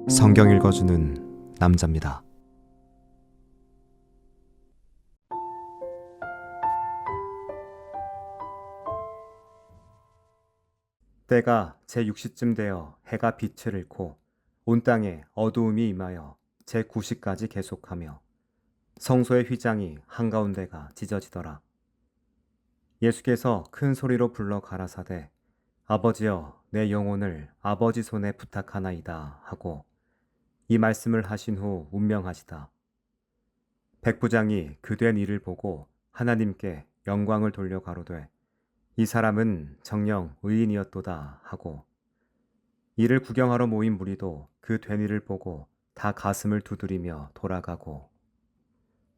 성경 읽어주는 남자입니다. 때가 제6시쯤 되어 해가 빛을 잃고 온 땅에 어두움이 임하여 제9시까지 계속하며 성소의 휘장이 한가운데가 찢어지더라. 예수께서 큰 소리로 불러 가라사대 아버지여 내 영혼을 아버지 손에 부탁하나이다 하고 이 말씀을 하신 후 운명하시다. 백부장이 그 된 일을 보고 하나님께 영광을 돌려 가로되 이 사람은 정녕 의인이었도다 하고 이를 구경하러 모인 무리도 그 된 일을 보고 다 가슴을 두드리며 돌아가고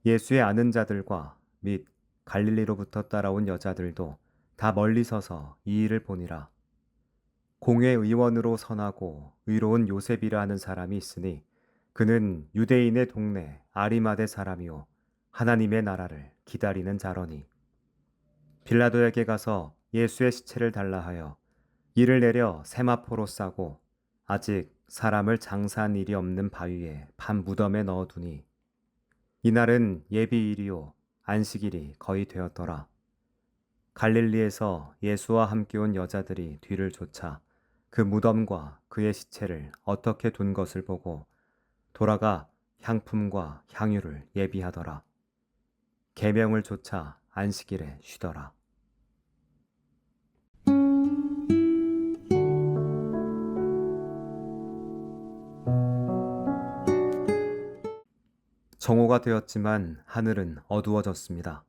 예수의 아는 자들과 및 갈릴리로부터 따라온 여자들도 다 멀리 서서 이 일을 보니라. 공회 의원으로 선하고 의로운 요셉이라 하는 사람이 있으니 그는 유대인의 동네 아리마대 사람이요 하나님의 나라를 기다리는 자러니 빌라도에게 가서 예수의 시체를 달라 하여 이를 내려 세마포로 싸고 아직 사람을 장사한 일이 없는 바위에 반 무덤에 넣어두니 이날은 예비일이요 안식일이 거의 되었더라. 갈릴리에서 예수와 함께 온 여자들이 뒤를 쫓아 그 무덤과 그의 시체를 어떻게 둔 것을 보고 돌아가 향품과 향유를 예비하더라. 계명을 좇아 안식일에 쉬더라. 정오가 되었지만 하늘은 어두워졌습니다.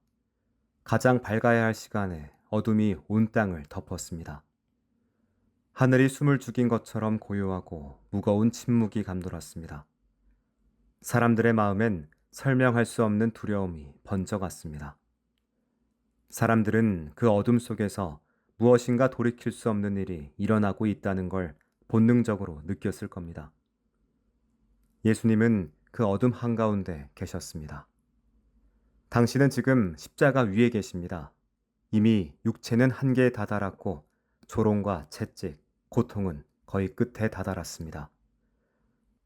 가장 밝아야 할 시간에 어둠이 온 땅을 덮었습니다. 하늘이 숨을 죽인 것처럼 고요하고 무거운 침묵이 감돌았습니다. 사람들의 마음엔 설명할 수 없는 두려움이 번져갔습니다. 사람들은 그 어둠 속에서 무엇인가 돌이킬 수 없는 일이 일어나고 있다는 걸 본능적으로 느꼈을 겁니다. 예수님은 그 어둠 한가운데 계셨습니다. 당신은 지금 십자가 위에 계십니다. 이미 육체는 한계에 다다랐고 조롱과 채찍, 고통은 거의 끝에 다다랐습니다.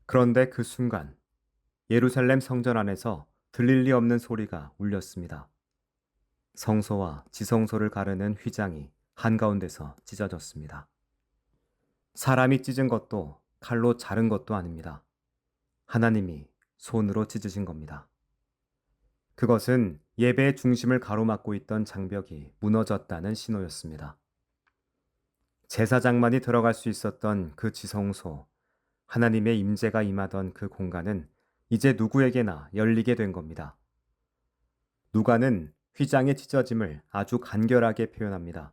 그런데 그 순간 예루살렘 성전 안에서 들릴 리 없는 소리가 울렸습니다. 성소와 지성소를 가르는 휘장이 한가운데서 찢어졌습니다. 사람이 찢은 것도 칼로 자른 것도 아닙니다. 하나님이 손으로 찢으신 겁니다. 그것은 예배의 중심을 가로막고 있던 장벽이 무너졌다는 신호였습니다. 제사장만이 들어갈 수 있었던 그 지성소, 하나님의 임재가 임하던 그 공간은 이제 누구에게나 열리게 된 겁니다. 누가는 휘장의 찢어짐을 아주 간결하게 표현합니다.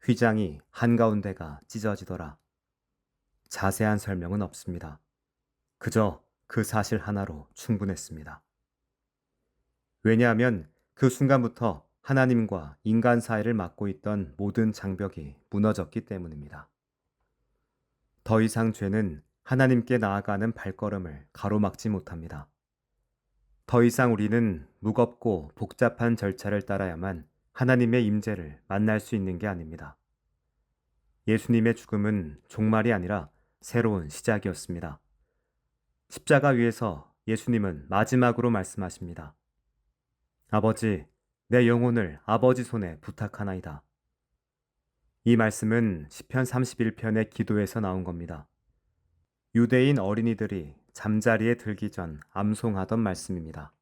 휘장이 한가운데가 찢어지더라. 자세한 설명은 없습니다. 그저 그 사실 하나로 충분했습니다. 왜냐하면 그 순간부터 하나님과 인간 사이를 막고 있던 모든 장벽이 무너졌기 때문입니다. 더 이상 죄는 하나님께 나아가는 발걸음을 가로막지 못합니다. 더 이상 우리는 무겁고 복잡한 절차를 따라야만 하나님의 임재를 만날 수 있는 게 아닙니다. 예수님의 죽음은 종말이 아니라 새로운 시작이었습니다. 십자가 위에서 예수님은 마지막으로 말씀하십니다. 아버지, 내 영혼을 아버지 손에 부탁하나이다. 이 말씀은 시편 31편의 기도에서 나온 겁니다. 유대인 어린이들이 잠자리에 들기 전 암송하던 말씀입니다.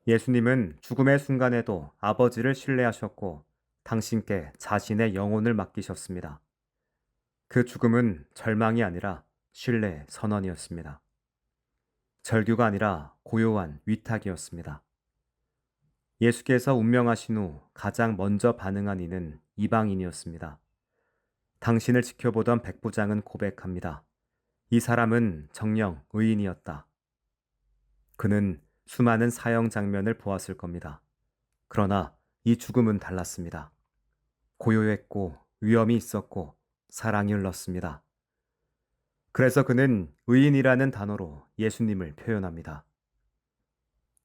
예수님은 죽음의 순간에도 아버지를 신뢰하셨고 당신께 자신의 영혼을 맡기셨습니다. 그 죽음은 절망이 아니라 신뢰의 선언이었습니다. 절규가 아니라 고요한 위탁이었습니다. 예수께서 운명하신 후 가장 먼저 반응한 이는 이방인이었습니다. 당신을 지켜보던 백부장은 고백합니다. 이 사람은 정녕 의인이었다. 그는 수많은 사형 장면을 보았을 겁니다. 그러나 이 죽음은 달랐습니다. 고요했고 위험이 있었고 사랑이 흘렀습니다. 그래서 그는 의인이라는 단어로 예수님을 표현합니다.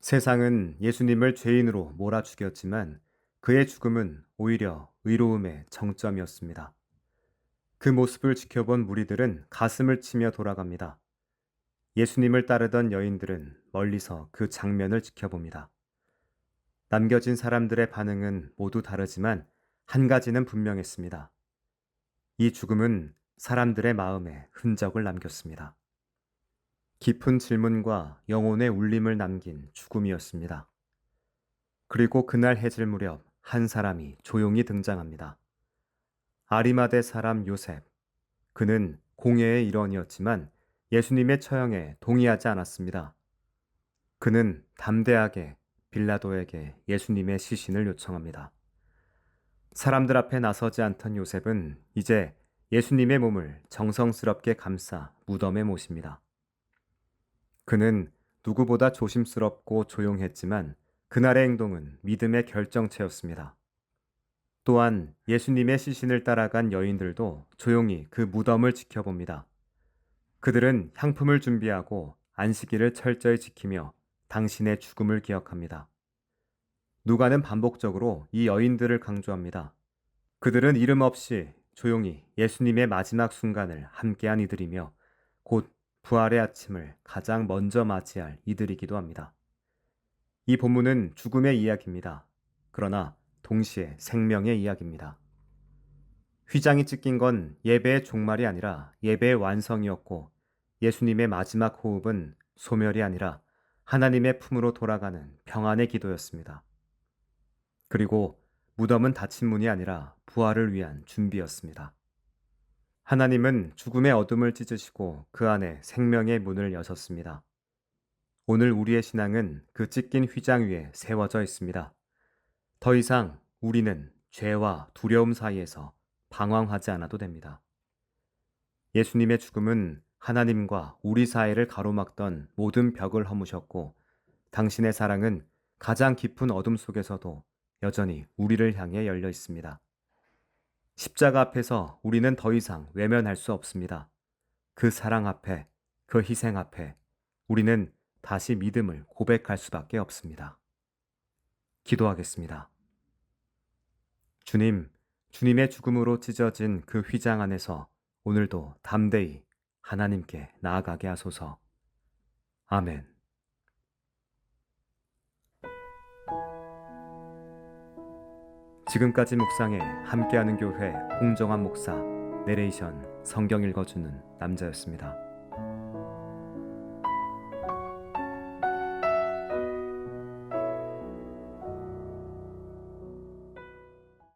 세상은 예수님을 죄인으로 몰아 죽였지만 그의 죽음은 오히려 의로움의 정점이었습니다. 그 모습을 지켜본 무리들은 가슴을 치며 돌아갑니다. 예수님을 따르던 여인들은 멀리서 그 장면을 지켜봅니다. 남겨진 사람들의 반응은 모두 다르지만 한 가지는 분명했습니다. 이 죽음은 사람들의 마음에 흔적을 남겼습니다. 깊은 질문과 영혼의 울림을 남긴 죽음이었습니다. 그리고 그날 해질 무렵 한 사람이 조용히 등장합니다. 아리마대 사람 요셉. 그는 공예의 일원이었지만 예수님의 처형에 동의하지 않았습니다. 그는 담대하게 빌라도에게 예수님의 시신을 요청합니다. 사람들 앞에 나서지 않던 요셉은 이제 예수님의 몸을 정성스럽게 감싸 무덤에 모십니다. 그는 누구보다 조심스럽고 조용했지만 그날의 행동은 믿음의 결정체였습니다. 또한 예수님의 시신을 따라간 여인들도 조용히 그 무덤을 지켜봅니다. 그들은 향품을 준비하고 안식일을 철저히 지키며 당신의 죽음을 기억합니다. 누가는 반복적으로 이 여인들을 강조합니다. 그들은 이름 없이 조용히 예수님의 마지막 순간을 함께한 이들이며 곧 부활의 아침을 가장 먼저 맞이할 이들이기도 합니다. 이 본문은 죽음의 이야기입니다. 그러나 동시에 생명의 이야기입니다. 휘장이 찢긴 건 예배의 종말이 아니라 예배의 완성이었고 예수님의 마지막 호흡은 소멸이 아니라 하나님의 품으로 돌아가는 평안의 기도였습니다. 그리고 무덤은 닫힌 문이 아니라 부활을 위한 준비였습니다. 하나님은 죽음의 어둠을 찢으시고 그 안에 생명의 문을 여셨습니다. 오늘 우리의 신앙은 그 찢긴 휘장 위에 세워져 있습니다. 더 이상 우리는 죄와 두려움 사이에서 방황하지 않아도 됩니다. 예수님의 죽음은 하나님과 우리 사이를 가로막던 모든 벽을 허무셨고 당신의 사랑은 가장 깊은 어둠 속에서도 여전히 우리를 향해 열려 있습니다. 십자가 앞에서 우리는 더 이상 외면할 수 없습니다. 그 사랑 앞에, 그 희생 앞에 우리는 다시 믿음을 고백할 수밖에 없습니다. 기도하겠습니다. 주님, 주님의 죽음으로 찢어진 그 휘장 안에서 오늘도 담대히 하나님께 나아가게 하소서. 아멘. 지금까지 묵상에 함께하는 교회 홍정환 목사, 내레이션 성경 읽어주는 남자였습니다.